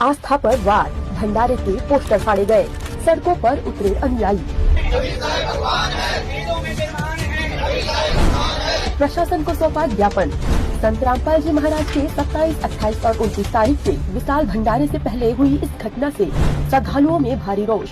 आस्था पर वार, भंडारे के पोस्टर फाड़े गए, सड़कों पर उतरे अनुयायी। प्रशासन को सौंपा ज्ञापन। संत रामपाल जी महाराज के 27, 28 और 29 तारीख के विशाल भंडारे से पहले हुई इस घटना से श्रद्धालुओं में भारी रोष।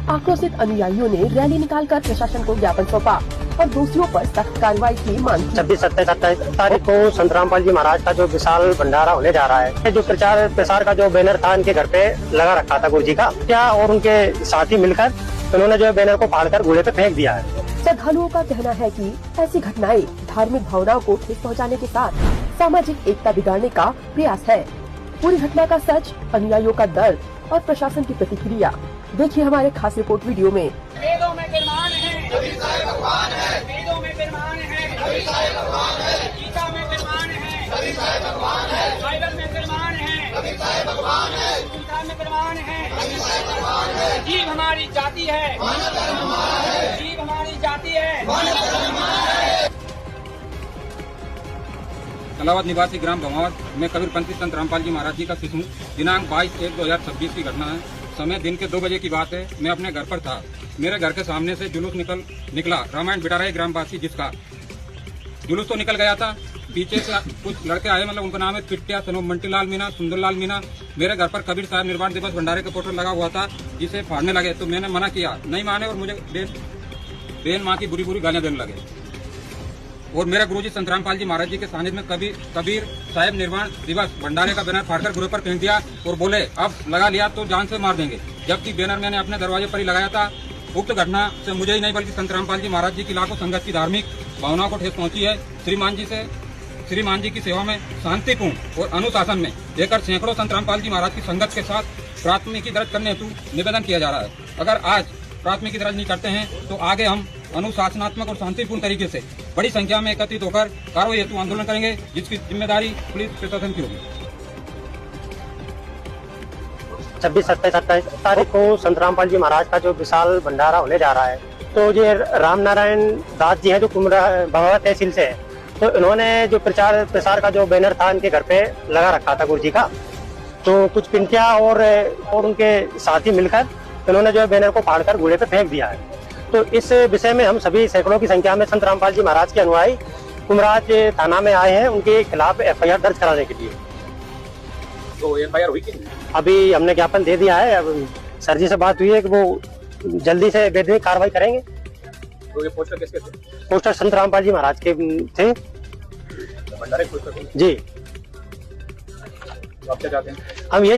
आक्रोशित अनुयायियों ने रैली निकालकर प्रशासन को ज्ञापन सौंपा और दोषियों पर सख्त कार्रवाई की मांग की। 26, 27, 28 तारीख को संत रामपाल जी महाराज का जो विशाल भंडारा होने जा रहा है, जो प्रचार प्रसार का जो बैनर था इनके घर पे लगा रखा था गुरु जी का, क्या और उनके साथी मिलकर उन्होंने जो बैनर को फाड़कर घोड़े पे फेंक दिया है। श्रद्धालुओं का कहना है कि ऐसी घटनाएं धार्मिक भावनाओं को ठेस पहुंचाने के साथ सामाजिक एकता बिगाड़ने का प्रयास है। पूरी घटना का सच, अनुयायियों का दर्द और प्रशासन की प्रतिक्रिया देखिए हमारे खास रिपोर्ट वीडियो में। वेदों में विद्यमान है, भगवान है। वेदों में विद्यमान है, भगवान है। गीता में विद्यमान है, भगवान है। बाइबल में विद्यमान है, भगवान है। गीता में विद्यमान है, भगवान है। जीव हमारी जाति है, जीव हमारी जाति है। कलावत निवासी ग्राम भमावत में कबीरपंथी संत रामपाल जी महाराज जी का शिशु दिनांक 22/1/2026 की घटना है। समय दिन के 2 बजे की बात है। मैं अपने घर पर था। मेरे घर के सामने से जुलूस निकला रामायण बिटारा ग्रामवासी, जिसका जुलूस तो निकल गया था। पीछे से कुछ लड़के आए, मतलब उनका नाम है पिट्टिया, तनो, मंटीलाल मीना, सुंदरलाल मीना। मेरे घर पर कबीर साहब निर्वाण दिवस भंडारे का पोस्टर लगा हुआ था, जिसे फाड़ने लगे तो मैंने मना किया, नहीं माने और मुझे बेन माँ की बुरी बुरी गालियां देने लगे। और मेरे गुरुजी संत रामपाल जी महाराज जी के सानिध्य में कबीर साहब निर्वाण दिवस भंडारे का बैनर फाड़कर घोड़े पर फेंक दिया और बोले अब लगा लिया तो जान से मार देंगे, जबकि बैनर मैंने अपने दरवाजे पर ही लगाया था। उक्त घटना से मुझे ही नहीं बल्कि संत रामपाल जी महाराज जी की लाखों संगत की धार्मिक भावनाओं को ठेस पहुंची है। श्रीमान जी की सेवा में शांतिपूर्ण और अनुशासन में लेकर सैकड़ों संत रामपाल जी महाराज की संगत के साथ प्राथमिकी दर्ज करने हेतु निवेदन किया जा रहा है। अगर आज प्राथमिकी दर्ज नहीं करते हैं तो आगे हम अनुशासनात्मक और शांतिपूर्ण तरीके से बड़ी संख्या में एकत्रित होकर कार्रवाई हेतु आंदोलन करेंगे, जिसकी जिम्मेदारी पुलिस प्रशासन की होगी। 26, 27, 28 तारीख को संत रामपाल जी महाराज का जो विशाल भंडारा होने जा रहा है, तो ये राम नारायण दास जी हैं जो भमावत तहसील से है, तो इन्होंने जो प्रचार प्रसार का जो बैनर था इनके घर पे लगा रखा था गुरु जी का, तो कुछ पिंटिया और उनके साथी मिलकर इन्होंने जो बैनर को फाड़कर घोड़े पे फेंक दिया है। तो इस विषय में हम सभी सैकड़ों की संख्या में संत रामपाल जी महाराज के अनुयायी कुमराज थाना में आए हैं उनके खिलाफ FIR दर्ज कराने के लिए। तो FIR हुई कि अभी हमने ज्ञापन दे दिया है। अब सर जी से बात हुई है कि वो जल्दी से वैधानिक कार्रवाई करेंगे। तो ये पोस्टर किसके थे? पोस्टर संत रामपाल जी महाराज के थे भंडारे पोस्टर जी। तो आप क्या चाहते हैं? हम ये